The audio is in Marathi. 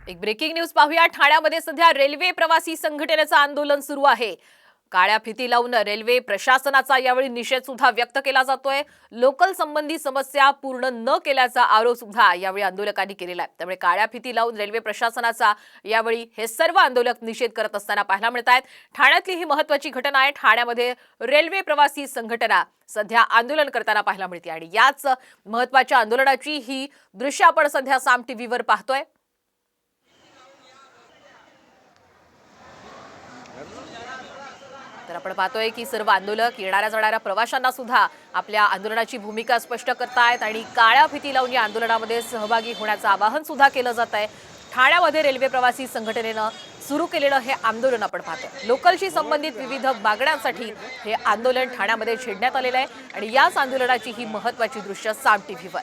एक ब्रेकिंग न्यूज पाहूया। ठाण्यामध्ये सध्या रेल्वे प्रवासी संघटनेचं आंदोलन सुरू आहे। काळ्या फिती लावून रेल्वे प्रशासनाचा यावेळी निषेध सुद्धा व्यक्त केला जातोय। लोकल संबंधी समस्या पूर्ण न केल्याचा आरोप सुद्धा यावेळी आंदोलकांनी केलेला आहे। त्यामुळे काळ्या फिती लावून रेल्वे प्रशासनाचा यावेळी हे सर्व आंदोलक निषेध करत असताना पाहायला मिळत आहेत। ठाण्यातली ही महत्त्वाची घटना आहे। ठाण्यामध्ये रेल्वे प्रवासी संघटना सध्या आंदोलन करताना पाहायला मिळते आणि याच महत्त्वाच्या आंदोलनाची ही दृश्य आपण सध्या साम टीव्हीवर पाहतोय। तर आपण पाहतोय की सर्व आंदोलक येणाऱ्या जाणाऱ्या प्रवाशांना सुद्धा आपल्या आंदोलनाची भूमिका स्पष्ट करतायत आणि काळ्या फिती लावून या आंदोलनामध्ये सहभागी होण्याचं आवाहन सुद्धा केलं जात आहे। ठाण्यामध्ये रेल्वे प्रवासी संघटनेनं सुरू केलेलं हे आंदोलन आपण पाहतोय। लोकलशी संबंधित विविध मागण्यांसाठी हे आंदोलन ठाण्यामध्ये छेडण्यात आलेलं आहे आणि याच आंदोलनाची ही महत्त्वाची दृश्य साम टीव्हीवर।